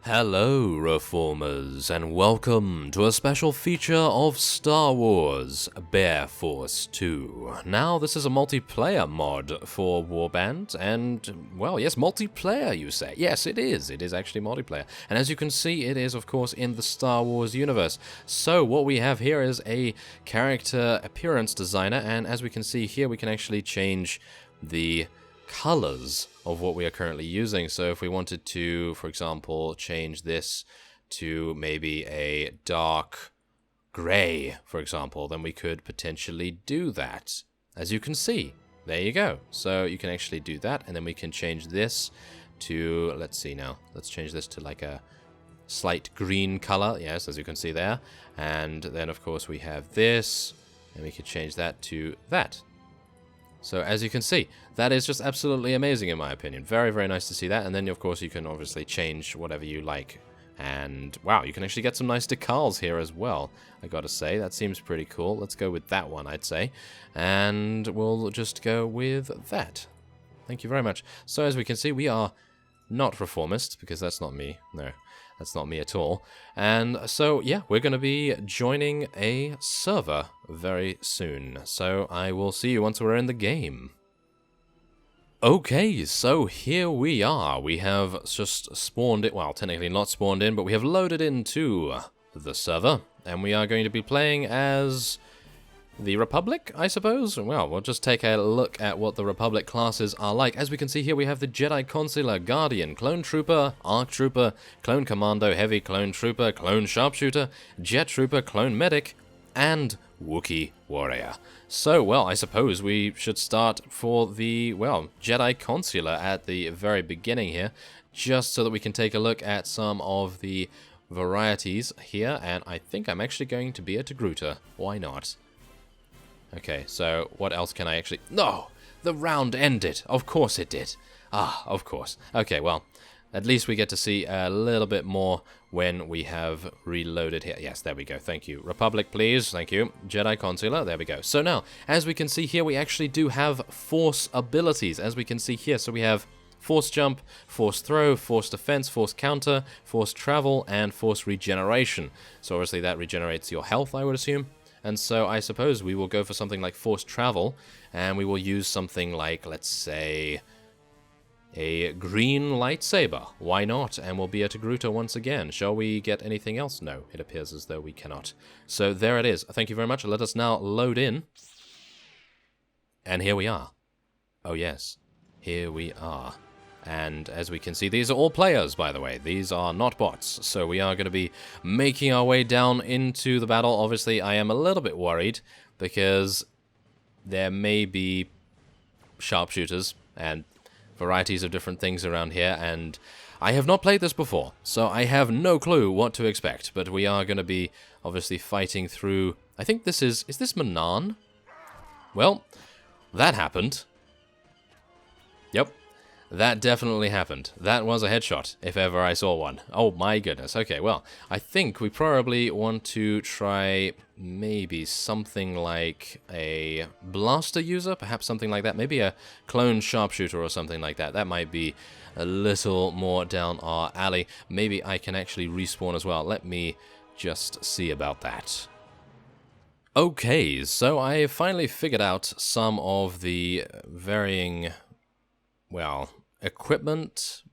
Hello, Reformers, and welcome to a special feature of Star Wars Bear Force 2. Now, this is a multiplayer mod for Warband, and, well, yes, multiplayer, you say. Yes, it is. It is actually multiplayer. And as you can see, it is, of course, in the Star Wars universe. So, what we have here is a character appearance designer, and as we can see here, we can actually change the colors of what we are currently using. So if we wanted to, for example, change this to maybe a dark gray, for example, then we could potentially do that. As you can see, there you go. So you can actually do that, and then we can change this to, let's see now, let's change this to like a slight green color, yes, as you can see there. And then of course we have this, and we could change that to that. So as you can see, that is just absolutely amazing in my opinion. Very, very nice to see that. And then of course you can obviously change whatever you like. And wow, you can actually get some nice decals here as well, I gotta say. That seems pretty cool. Let's go with that one, I'd say. And we'll just go with that. Thank you very much. So as we can see, we are not reformist, because that's not me. No, that's not me at all. And so, yeah, we're going to be joining a server very soon. So I will see you once we're in the game. Okay, so here we are. We have just spawned in, well, technically not spawned in, but we have loaded into the server. And we are going to be playing as the Republic, I suppose? Well, we'll just take a look at what the Republic classes are like. As we can see here, we have the Jedi Consular, Guardian, Clone Trooper, Arc Trooper, Clone Commando, Heavy Clone Trooper, Clone Sharpshooter, Jet Trooper, Clone Medic, and Wookiee Warrior. So, well, I suppose we should start for the, well, Jedi Consular at the very beginning here, just so that we can take a look at some of the varieties here, and I think I'm actually going to be a Togruta. Why not? Okay, so what else can I actually... No! The round ended! Of course it did! Ah, of course. Okay, well, at least we get to see a little bit more when we have reloaded here. Yes, there we go. Thank you. Republic, please. Thank you. Jedi Consular. There we go. So now, as we can see here, we actually do have Force abilities, as we can see here. So we have Force Jump, Force Throw, Force Defense, Force Counter, Force Travel, and Force Regeneration. So obviously that regenerates your health, I would assume. And so I suppose we will go for something like Force Travel, and we will use something like, let's say, a green lightsaber. Why not? And we'll be a Togruta once again. Shall we get anything else? No, it appears as though we cannot. So there it is. Thank you very much. Let us now load in. And here we are. Oh yes, here we are. And as we can see, these are all players, by the way. These are not bots. So we are going to be making our way down into the battle. Obviously, I am a little bit worried because there may be sharpshooters and varieties of different things around here. And I have not played this before, so I have no clue what to expect. But we are going to be obviously fighting through... I think this is this Manan? Well, that happened. Yep. That definitely happened. That was a headshot, if ever I saw one. Oh my goodness. Okay, well, I think we probably want to try maybe something like a blaster user, perhaps something like that. Maybe a clone sharpshooter or something like that. That might be a little more down our alley. Maybe I can actually respawn as well. Let me just see about that. Okay, so I finally figured out some of the varying, well, equipment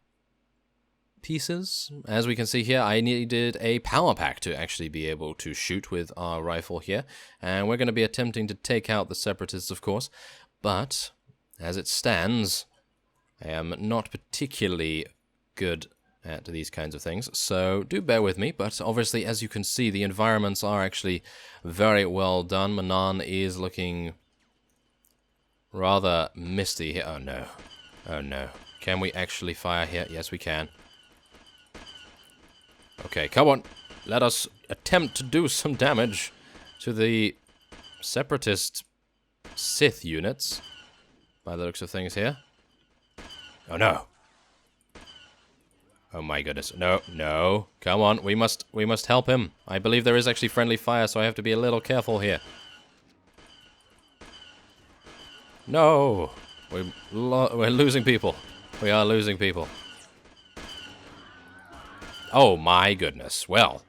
pieces. As we can see here, I needed a power pack to actually be able to shoot with our rifle here, and we're going to be attempting to take out the Separatists, of course, but as it stands, I am not particularly good at these kinds of things, so do bear with me. But obviously, as you can see, the environments are actually very well done. Manan is looking rather misty here. Oh no. Oh no. Can we actually fire here? Yes, we can. Okay, come on. Let us attempt to do some damage to the Separatist Sith units, by the looks of things here. Oh no. Oh my goodness. No, no. Come on. We must help him. I believe there is actually friendly fire, so I have to be a little careful here. No. We're losing people. We are losing people. Oh my goodness. Well,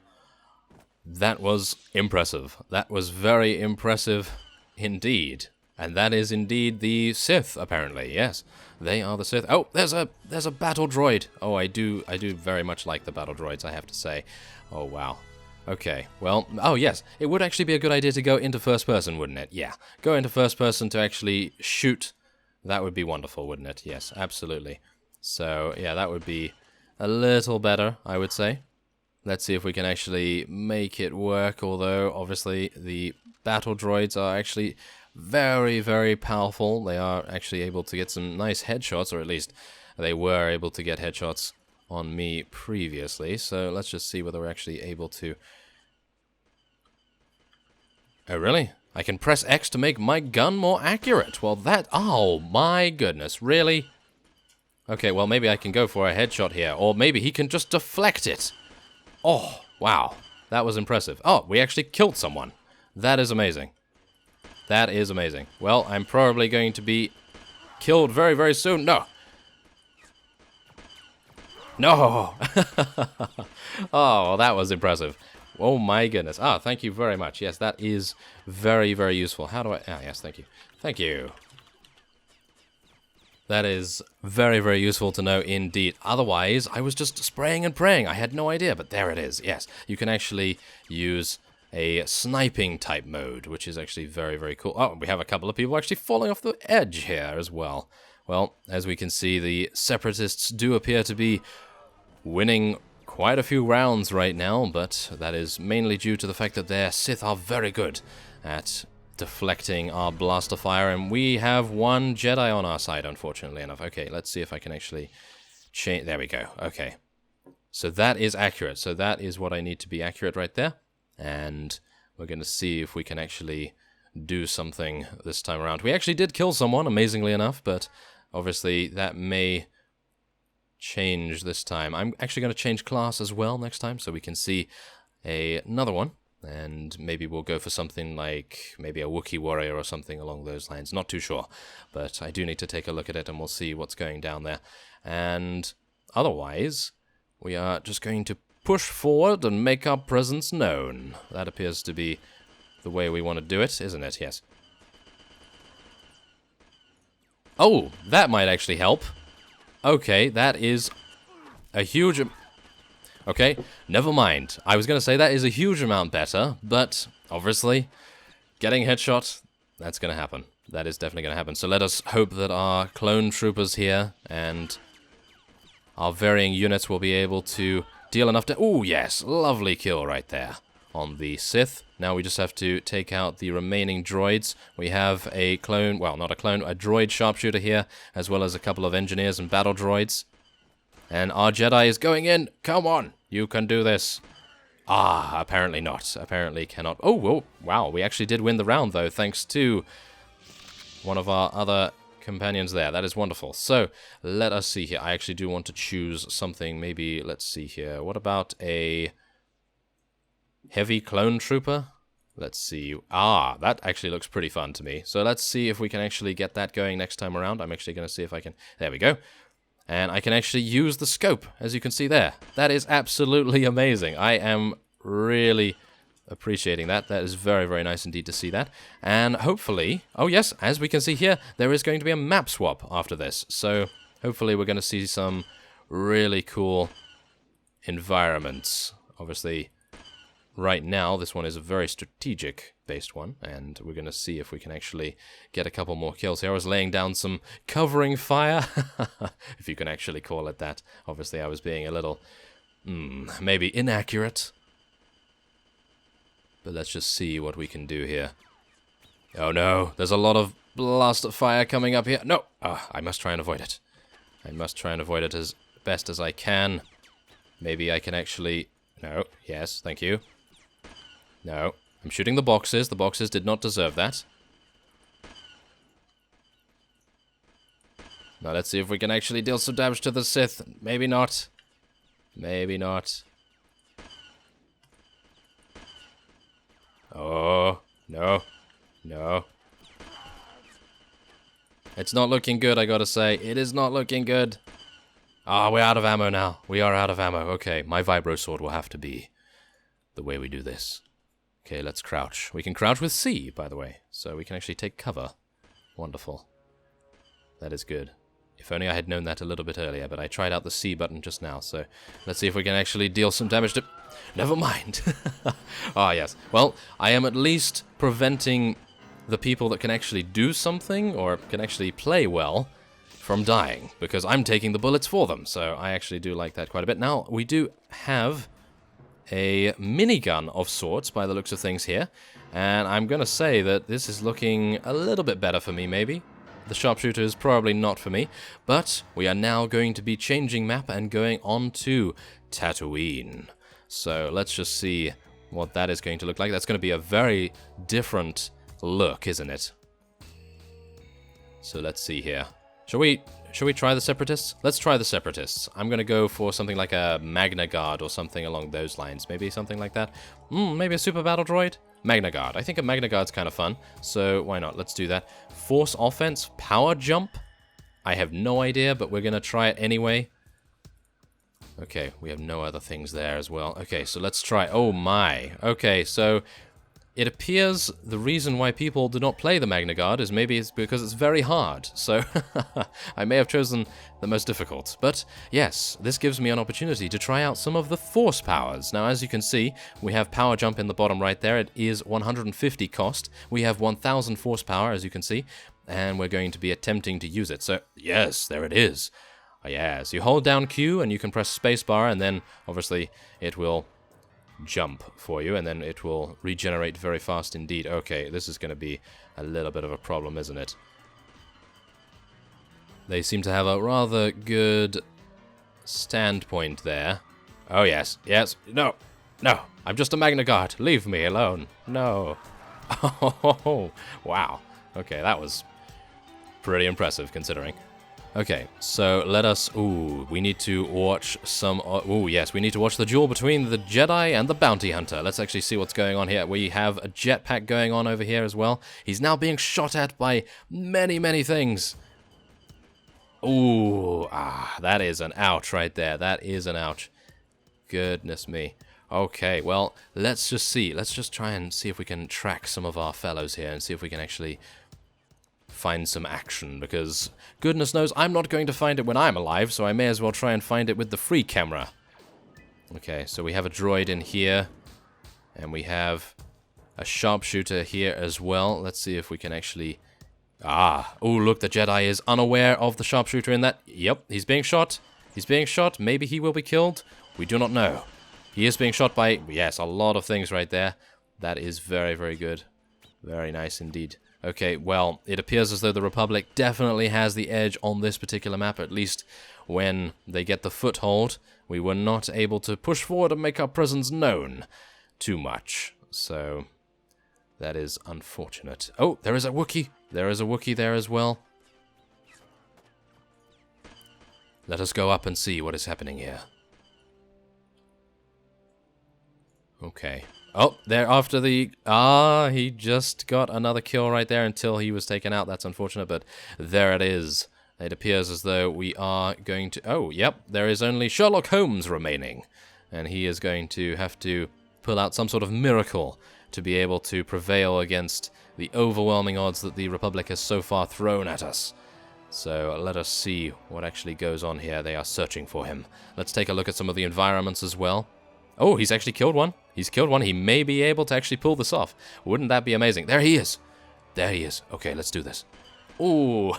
that was impressive. That was very impressive indeed. And that is indeed the Sith, apparently. Yes, they are the Sith. Oh, there's a battle droid. Oh, I do very much like the battle droids, I have to say. Oh, wow. Okay, well, oh yes, it would actually be a good idea to go into first person, wouldn't it? Yeah, go into first person to actually shoot. That would be wonderful, wouldn't it? Yes, absolutely. So, yeah, that would be a little better, I would say. Let's see if we can actually make it work, although, obviously, the battle droids are actually very, very powerful. They are actually able to get some nice headshots, or at least they were able to get headshots on me previously. So let's just see whether we're actually able to... Oh, really? I can press X to make my gun more accurate. Well, that... Oh, my goodness. Really? Okay, well, maybe I can go for a headshot here. Or maybe he can just deflect it. Oh, wow. That was impressive. Oh, we actually killed someone. That is amazing. That is amazing. Well, I'm probably going to be killed very, very soon. No. No. Oh, that was impressive. Oh my goodness. Ah, thank you very much. Yes, that is very, very useful. How do I... Ah, yes, thank you. Thank you. That is very, very useful to know indeed. Otherwise, I was just spraying and praying. I had no idea, but there it is. Yes, you can actually use a sniping type mode, which is actually very, very cool. Oh, we have a couple of people actually falling off the edge here as well. Well, as we can see, the Separatists do appear to be winning quite a few rounds right now, but that is mainly due to the fact that their Sith are very good at deflecting our blaster fire, and we have one Jedi on our side, unfortunately enough. Okay, let's see if I can actually change... There we go. Okay. So that is accurate. So that is what I need to be accurate right there. And we're going to see if we can actually do something this time around. We actually did kill someone, amazingly enough, but obviously that may change this time. I'm actually going to change class as well next time, so we can see another one. And maybe we'll go for something like maybe a Wookiee Warrior or something along those lines. Not too sure, but I do need to take a look at it and we'll see what's going down there. And otherwise, we are just going to push forward and make our presence known. That appears to be the way we want to do it, isn't it? Yes. Oh, that might actually help. Okay, that is a huge... Okay, never mind. I was going to say that is a huge amount better, but obviously, getting headshot, that's going to happen. That is definitely going to happen. So let us hope that our clone troopers here and our varying units will be able to deal enough to... Oh, yes, lovely kill right there on the Sith. Now we just have to take out the remaining droids. We have a clone, well, not a clone, a droid sharpshooter here, as well as a couple of engineers and battle droids. And our Jedi is going in. Come on, you can do this. Ah, apparently not. Apparently cannot. Oh, whoa, wow, we actually did win the round, though, thanks to one of our other companions there. That is wonderful. So, let us see here. I actually do want to choose something. Maybe, let's see here. What about a heavy clone trooper? Let's see. Ah, that actually looks pretty fun to me. So, let's see if we can actually get that going next time around. I'm actually going to see if I can... There we go. And I can actually use the scope, as you can see there. That is absolutely amazing. I am really appreciating that. That is very, very nice indeed to see that. And hopefully... Oh yes, as we can see here, there is going to be a map swap after this. So hopefully we're going to see some really cool environments. Obviously, right now, this one is a very strategic-based one, and we're going to see if we can actually get a couple more kills here. I was laying down some covering fire, if you can actually call it that. Obviously, I was being a little, maybe inaccurate. But let's just see what we can do here. Oh no, there's a lot of blast fire coming up here. No, I must try and avoid it. I must try and avoid it as best as I can. Maybe I can actually... No, yes, thank you. No, I'm shooting the boxes. The boxes did not deserve that. Now let's see if we can actually deal some damage to the Sith. Maybe not. Maybe not. Oh, no. No. It's not looking good, I gotta say. It is not looking good. Ah, we're out of ammo now. We are out of ammo. Okay, my vibro sword will have to be the way we do this. Okay, let's crouch. We can crouch with C, by the way, so we can actually take cover. Wonderful. That is good. If only I had known that a little bit earlier, but I tried out the C button just now, so let's see if we can actually deal some damage to... Never mind. Ah, yes. Well, I am at least preventing the people that can actually do something, or can actually play well, from dying, because I'm taking the bullets for them, so I actually do like that quite a bit. Now, we do have a minigun of sorts, by the looks of things here, and I'm gonna say that this is looking a little bit better for me, maybe. The sharpshooter is probably not for me, but we are now going to be changing map and going on to Tatooine. So let's just see what that is going to look like. That's going to be a very different look, isn't it? So let's see here. Shall we try the Separatists? Let's try the Separatists. I'm going to go for something like a Magna Guard or something along those lines. Maybe something like that. Maybe a Super Battle Droid? Magna Guard. I think a Magna Guard's kind of fun, so why not? Let's do that. Force Offense, Power Jump? I have no idea, but we're going to try it anyway. Okay, we have no other things there as well. Okay, so let's try... Oh my. Okay, so... It appears the reason why people do not play the Magna Guard is maybe it's because it's very hard, so I may have chosen the most difficult. But yes, this gives me an opportunity to try out some of the Force powers. Now, as you can see, we have Power Jump in the bottom right there. It is 150 cost. We have 1000 Force power, as you can see, and we're going to be attempting to use it. So, yes, there it is. Yes, you hold down Q and you can press spacebar, and then, obviously, it will... jump for you, and then it will regenerate very fast indeed. Okay, this is going to be a little bit of a problem, isn't it? They seem to have a rather good standpoint there. Oh, yes, yes, no, no, I'm just a Magna Guard. Leave me alone. No. Oh, wow. Okay, that was pretty impressive, considering. Okay, so let us... Ooh, we need to watch some... Ooh, yes, we need to watch the duel between the Jedi and the Bounty Hunter. Let's actually see what's going on here. We have a jetpack going on over here as well. He's now being shot at by many, many things. Ooh, that is an ouch right there. That is an ouch. Goodness me. Okay, well, let's just see. Let's just try and see if we can track some of our fellows here and see if we can actually... find some action, because goodness knows I'm not going to find it when I'm alive, so I may as well try and find it with the free camera. Okay, so we have a droid in here, and we have a sharpshooter here as well. Let's see if we can actually... Oh, look, the Jedi is unaware of the sharpshooter in that. Yep, he's being shot. He's being shot. Maybe he will be killed. We do not know. He is being shot by, yes, a lot of things right there. That is very, very good. Very nice indeed. Okay, well, it appears as though the Republic definitely has the edge on this particular map, at least when they get the foothold. We were not able to push forward and make our presence known too much, so that is unfortunate. Oh, there is a Wookiee. There is a Wookiee there as well. Let us go up and see what is happening here. Okay. Oh, there after the... he just got another kill right there until he was taken out. That's unfortunate, but there it is. It appears as though we are going to... Oh, yep, there is only Sherlock Holmes remaining. And he is going to have to pull out some sort of miracle to be able to prevail against the overwhelming odds that the Republic has so far thrown at us. So let us see what actually goes on here. They are searching for him. Let's take a look at some of the environments as well. Oh, he's actually killed one. He's killed one. He may be able to actually pull this off. Wouldn't that be amazing? There he is. There he is. Okay, let's do this. Ooh.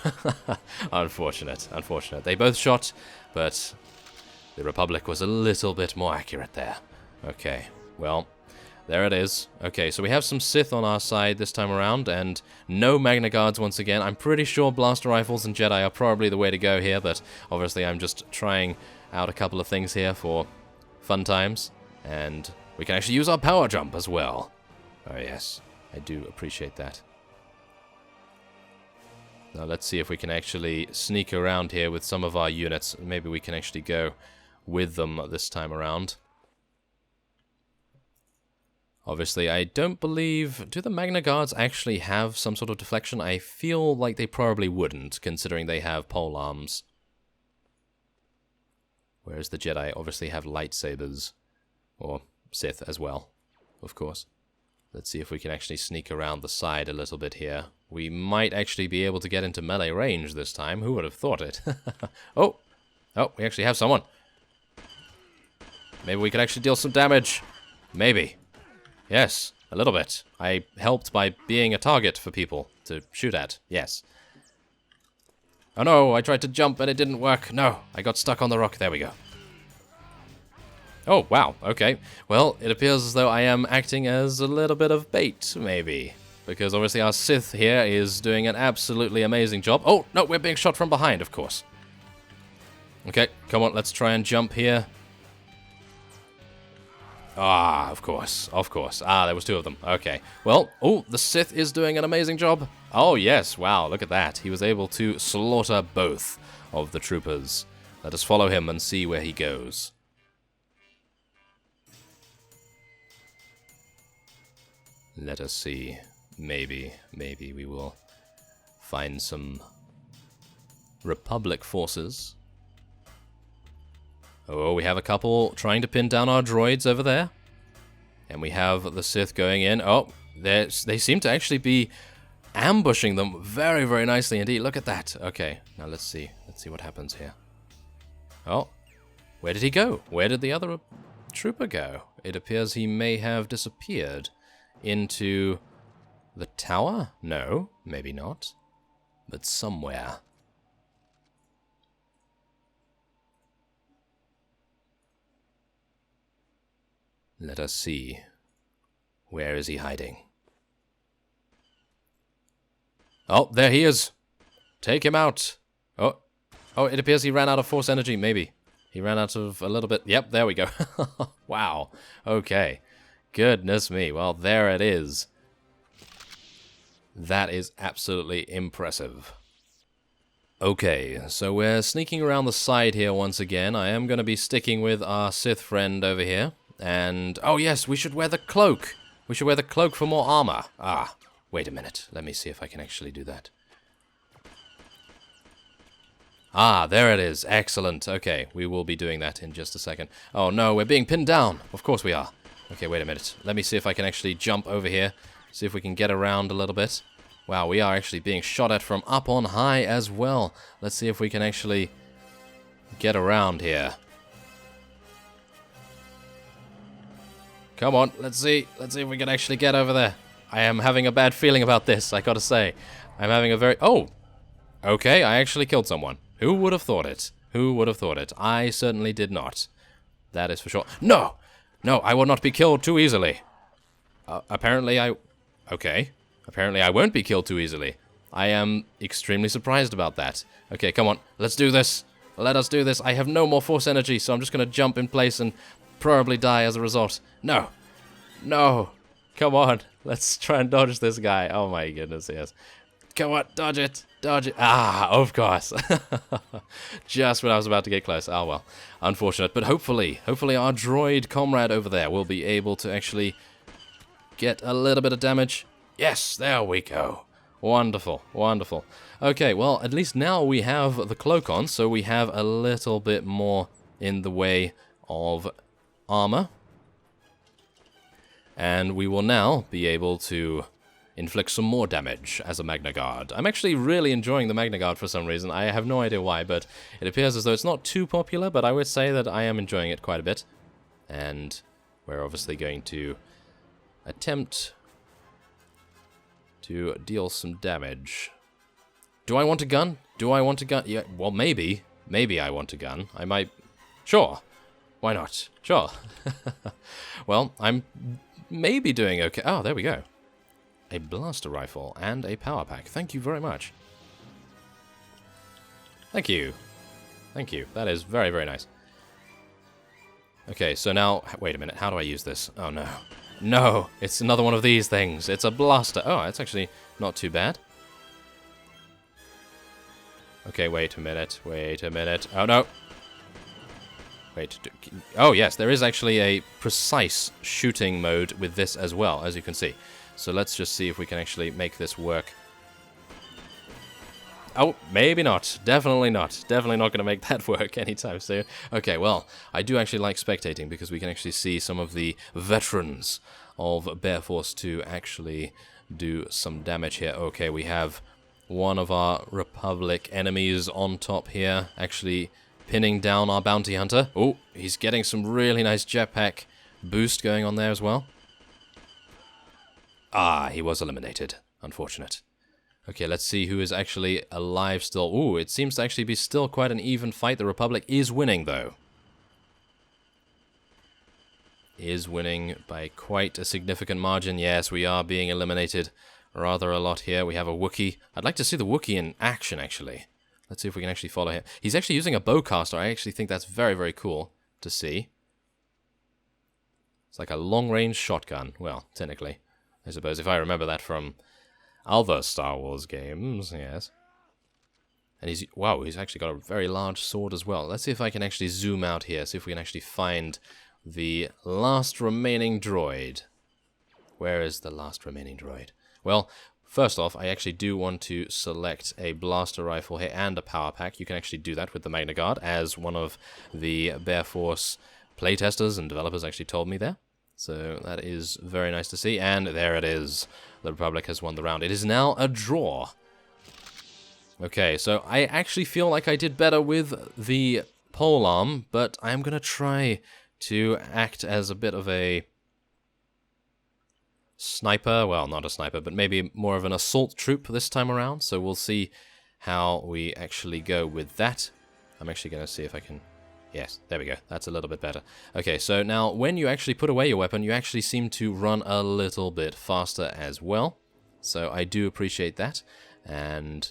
Unfortunate. Unfortunate. They both shot, but the Republic was a little bit more accurate there. Okay, well, there it is. Okay, so we have some Sith on our side this time around, and no Magna Guards once again. I'm pretty sure blaster rifles and Jedi are probably the way to go here, but obviously I'm just trying out a couple of things here for fun times. And we can actually use our power jump as well. Oh yes, I do appreciate that. Now let's see if we can actually sneak around here with some of our units. Maybe we can actually go with them this time around. Obviously, I don't believe... Do the Magna Guards actually have some sort of deflection? I feel like they probably wouldn't, considering they have pole arms. Whereas the Jedi obviously have lightsabers. Or Sith as well, of course. Let's see if we can actually sneak around the side a little bit here. We might actually be able to get into melee range this time. Who would have thought it? Oh! Oh, we actually have someone. Maybe we could actually deal some damage. Maybe. Yes, a little bit. I helped by being a target for people to shoot at. Yes. Oh no, I tried to jump and it didn't work. No, I got stuck on the rock. There we go. Oh, wow. Okay. Well, it appears as though I am acting as a little bit of bait, maybe. Because obviously our Sith here is doing an absolutely amazing job. Oh, no, we're being shot from behind, of course. Okay, come on, let's try and jump here. Ah, of course, of course. Ah, there was two of them. Okay. Well, oh, the Sith is doing an amazing job. Oh, yes, wow, look at that. He was able to slaughter both of the troopers. Let us follow him and see where he goes. Let us see. Maybe we will find some Republic forces. Oh, we have a couple trying to pin down our droids over there. And we have the Sith going in. Oh, they seem to actually be ambushing them very, very nicely indeed. Look at that. Okay, now let's see. Let's see what happens here. Oh, where did he go? Where did the other trooper go? It appears he may have disappeared into the tower? No, maybe not. But somewhere. Let us see. Where is he hiding? Oh, there he is. Take him out. Oh, it appears he ran out of force energy, maybe. He ran out of a little bit. Yep, there we go. Wow. Okay. Goodness me. Well, there it is. That is absolutely impressive. Okay, so we're sneaking around the side here once again. I am going to be sticking with our Sith friend over here. And, oh yes, we should wear the cloak. We should wear the cloak for more armor. Ah, wait a minute. Let me see if I can actually do that. Ah, there it is. Excellent. Okay, we will be doing that in just a second. Oh no, we're being pinned down. Of course we are. Okay, wait a minute. Let me see if I can actually jump over here. See if we can get around a little bit. Wow, we are actually being shot at from up on high as well. Let's see if we can actually get around here. Come on, let's see if we can actually get over there. I am having a bad feeling about this, I gotta say. I'm having a very... Oh! Okay, I actually killed someone. Who would have thought it? Who would have thought it? I certainly did not. That is for sure. No! No, I will not be killed too easily. Apparently I... Okay. Apparently I won't be killed too easily. I am extremely surprised about that. Okay, come on. Let's do this. Let us do this. I have no more force energy, so I'm just gonna jump in place and probably die as a result. No. No. Come on. Let's try and dodge this guy. Oh my goodness, yes. Come on, dodge it. Dodge it. Ah, of course. Just when I was about to get close. Oh well. Unfortunate. But hopefully our droid comrade over there will be able to actually get a little bit of damage. Yes, there we go. Wonderful, wonderful. Okay, well, at least now we have the cloak on, so we have a little bit more in the way of armor. And we will now be able to inflict some more damage as a Magna Guard. I'm actually really enjoying the Magna Guard for some reason. I have no idea why, but it appears as though it's not too popular, but I would say that I am enjoying it quite a bit. And we're obviously going to attempt to deal some damage. Do I want a gun? Do I want a gun? Yeah, well, maybe. Maybe I want a gun. I might... Sure. Why not? Sure. Well, I'm maybe doing okay. Oh, there we go. A blaster rifle and a power pack. Thank you very much. Thank you. Thank you. That is very, very nice. Okay, so now... Wait a minute. How do I use this? Oh, no. No! It's another one of these things. It's a blaster. Oh, it's actually not too bad. Okay, wait a minute. Wait a minute. Oh, no. Wait. Oh, yes. There is actually a precise shooting mode with this as well, as you can see. So let's just see if we can actually make this work. Oh, maybe not. Definitely not. Definitely not going to make that work anytime soon. Okay, well, I do actually like spectating because we can actually see some of the veterans of Bear Force 2 actually do some damage here. Okay, we have one of our Republic enemies on top here, actually pinning down our bounty hunter. Oh, he's getting some really nice jetpack boost going on there as well. Ah, he was eliminated. Unfortunate. Okay, let's see who is actually alive still. Ooh, it seems to actually be still quite an even fight. The Republic is winning, though. Is winning by quite a significant margin. Yes, we are being eliminated rather a lot here. We have a Wookiee. I'd like to see the Wookiee in action, actually. Let's see if we can actually follow him. He's actually using a bowcaster. I actually think that's very, very cool to see. It's like a long-range shotgun. Well, technically. I suppose if I remember that from other Star Wars games, yes. And he's, wow, he's actually got a very large sword as well. Let's see if I can actually zoom out here, see if we can actually find the last remaining droid. Where is the last remaining droid? Well, first off, I actually do want to select a blaster rifle here and a power pack. You can actually do that with the Magna Guard, as one of the Bear Force playtesters and developers actually told me there. So that is very nice to see, and there it is. The Republic has won the round. It is now a draw. Okay, so I actually feel like I did better with the polearm, but I'm going to try to act as a bit of a sniper. Well, not a sniper, but maybe more of an assault troop this time around. So we'll see how we actually go with that. I'm actually going to see if I can... Yes, there we go. That's a little bit better. Okay, so now when you actually put away your weapon, you actually seem to run a little bit faster as well. So I do appreciate that. And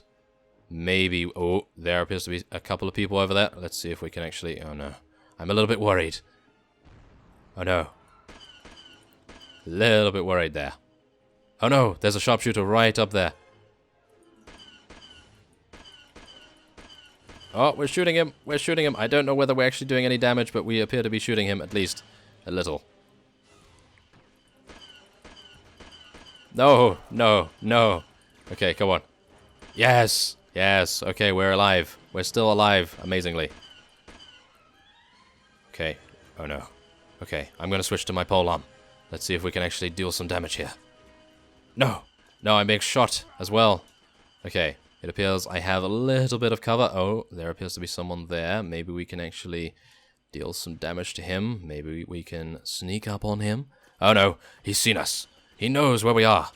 maybe... Oh, there appears to be a couple of people over there. Let's see if we can actually... Oh, no. I'm a little bit worried. Oh, no. A little bit worried there. Oh, no. There's a sharpshooter right up there. Oh, we're shooting him. We're shooting him. I don't know whether we're actually doing any damage, but we appear to be shooting him at least a little. No, no, no. Okay, come on. Yes, yes. Okay, we're alive. We're still alive, amazingly. Okay. Oh, no. Okay, I'm going to switch to my polearm. Let's see if we can actually deal some damage here. No. No, I'm being shot as well. Okay. It appears I have a little bit of cover. Oh, there appears to be someone there. Maybe we can actually deal some damage to him. Maybe we can sneak up on him. Oh no, he's seen us. He knows where we are.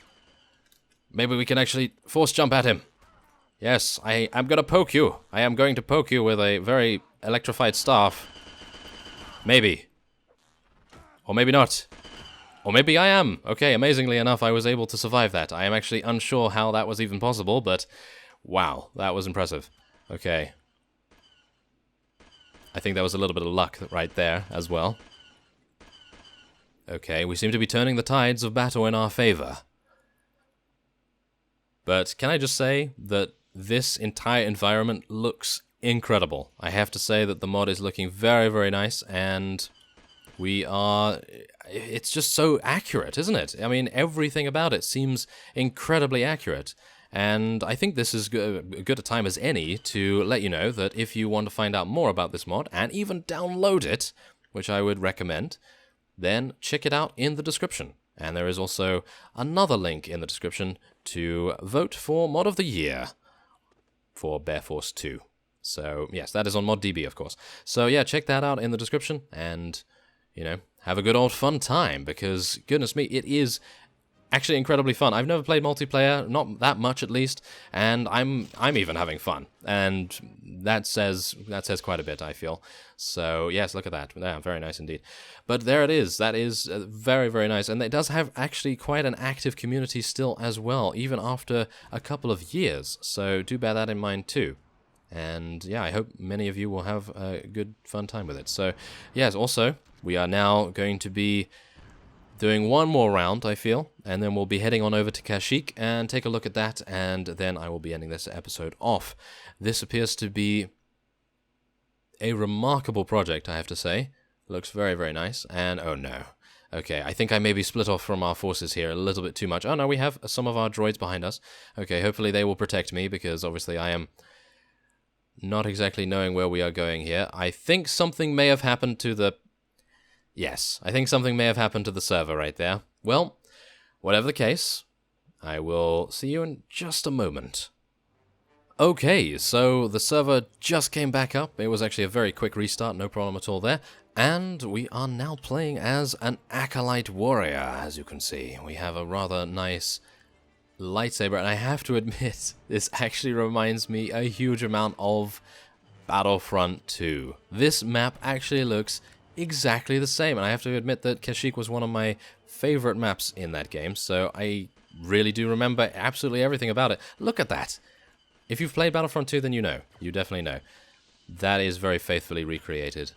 Maybe we can actually force jump at him. Yes, I'm going to poke you. I am going to poke you with a very electrified staff. Maybe. Or maybe not. Or maybe I am. Okay, amazingly enough, I was able to survive that. I am actually unsure how that was even possible, but... Wow, that was impressive. Okay. I think that was a little bit of luck right there as well. Okay, we seem to be turning the tides of battle in our favor. But can I just say that this entire environment looks incredible. I have to say that the mod is looking very, very nice, and we are... It's just so accurate, isn't it? I mean, everything about it seems incredibly accurate. And I think this is good a time as any to let you know that if you want to find out more about this mod, and even download it, which I would recommend, then check it out in the description. And there is also another link in the description to vote for Mod of the Year for Bear Force 2. So, yes, that is on ModDB, of course. So, yeah, check that out in the description, and, you know, have a good old fun time, because, goodness me, it is... actually incredibly fun. I've never played multiplayer, not that much at least, and I'm even having fun, and that says quite a bit, I feel. So yes, look at that. Yeah, very nice indeed. But there it is. That is very, very nice, and it does have actually quite an active community still as well, even after a couple of years. So do bear that in mind too. And yeah, I hope many of you will have a good fun time with it. So yes, also we are now going to be doing one more round, I feel, and then we'll be heading on over to Kashyyyk and take a look at that, and then I will be ending this episode off. This appears to be a remarkable project, I have to say. Looks very, very nice, and oh no. Okay, I think I maybe split off from our forces here a little bit too much. Oh no, we have some of our droids behind us. Okay, hopefully they will protect me, because obviously I am not exactly knowing where we are going here. I think something may have happened to the... Yes, I think something may have happened to the server right there. Well, whatever the case, I will see you in just a moment. Okay, so the server just came back up. It was actually a very quick restart, no problem at all there. And we are now playing as an Acolyte Warrior, as you can see. We have a rather nice lightsaber, and I have to admit, this actually reminds me a huge amount of Battlefront 2. This map actually looks exactly the same, and I have to admit that Kashyyyk was one of my favorite maps in that game, so I really do remember absolutely everything about it. Look at that! If you've played Battlefront 2, then you know. You definitely know. That is very faithfully recreated,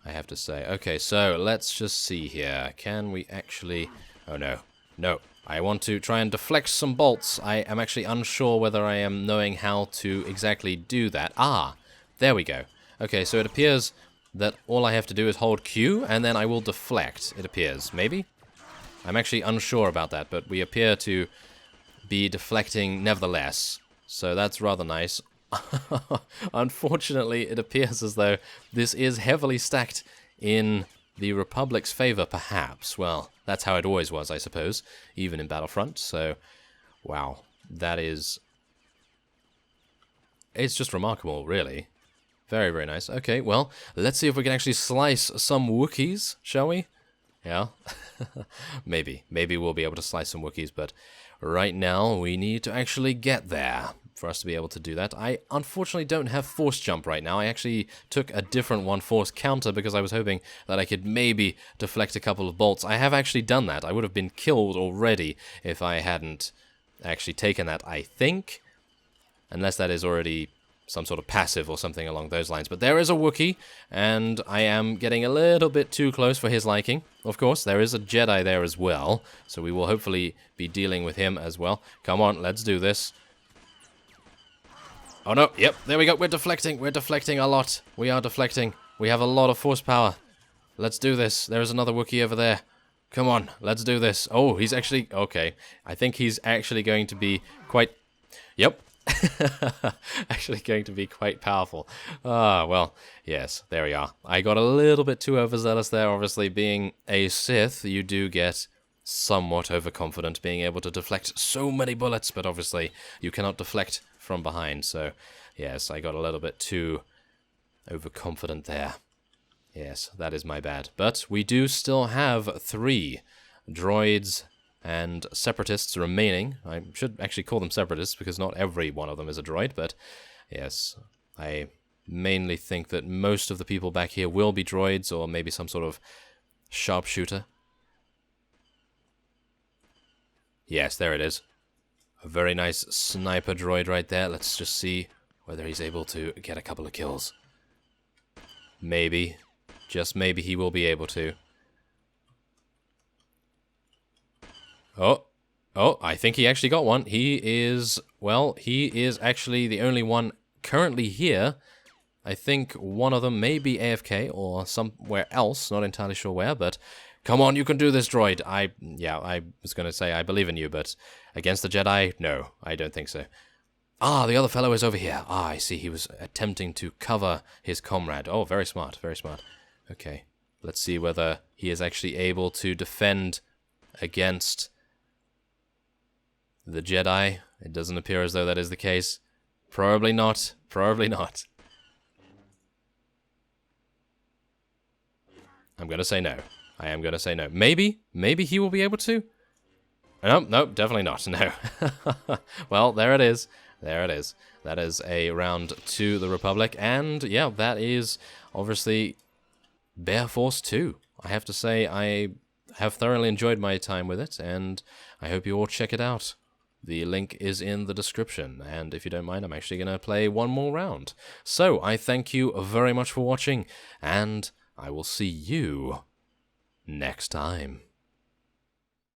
I have to say. Okay, so let's just see here. Can we actually... Oh, no. No. I want to try and deflect some bolts. I am actually unsure whether I am knowing how to exactly do that. Ah, there we go. Okay, so it appears that all I have to do is hold Q, and then I will deflect, it appears. Maybe? I'm actually unsure about that, but we appear to be deflecting nevertheless. So that's rather nice. Unfortunately, it appears as though this is heavily stacked in the Republic's favor, perhaps. Well, that's how it always was, I suppose, even in Battlefront. So, wow, that is... It's just remarkable, really. Very, very nice. Okay, well, let's see if we can actually slice some Wookiees, shall we? Yeah? Maybe. Maybe we'll be able to slice some Wookiees, but right now we need to actually get there for us to be able to do that. I unfortunately don't have Force Jump right now. I actually took a different one, Force Counter, because I was hoping that I could maybe deflect a couple of bolts. I have actually done that. I would have been killed already if I hadn't actually taken that, I think. Unless that is already some sort of passive or something along those lines. But there is a Wookiee, and I am getting a little bit too close for his liking. Of course, there is a Jedi there as well, so we will hopefully be dealing with him as well. Come on, let's do this. Oh no, yep, there we go, we're deflecting a lot. We are deflecting. We have a lot of force power. Let's do this. There is another Wookiee over there. Come on, let's do this. Oh, he's actually, okay. I think he's actually going to be quite, yep. Actually going to be quite powerful. Ah, well, yes, there we are. I got a little bit too overzealous there. Obviously, being a Sith, you do get somewhat overconfident, being able to deflect so many bullets, but obviously you cannot deflect from behind, so yes, I got a little bit too overconfident there. Yes, that is my bad. But we do still have 3 droids and separatists remaining. I should actually call them separatists, because not every one of them is a droid, but yes, I mainly think that most of the people back here will be droids, or maybe some sort of sharpshooter. Yes, there it is. A very nice sniper droid right there. Let's just see whether he's able to get a couple of kills. Maybe. Just maybe he will be able to. Oh, I think he actually got one. He is, well, he is actually the only one currently here. I think one of them may be AFK or somewhere else, not entirely sure where, but come on, you can do this, droid. I was going to say I believe in you, but against the Jedi, no, I don't think so. Ah, the other fellow is over here. Ah, I see, he was attempting to cover his comrade. Oh, very smart, very smart. Okay, let's see whether he is actually able to defend against the Jedi. It doesn't appear as though that is the case. Probably not. Probably not. I'm going to say no. I am going to say no. Maybe he will be able to? No, definitely not. No. Well, there it is. There it is. That is a round to the Republic. And, yeah, that is obviously Bear Force 2. I have to say I have thoroughly enjoyed my time with it, and I hope you all check it out. The link is in the description, and if you don't mind, I'm actually going to play one more round. So, I thank you very much for watching, and I will see you next time.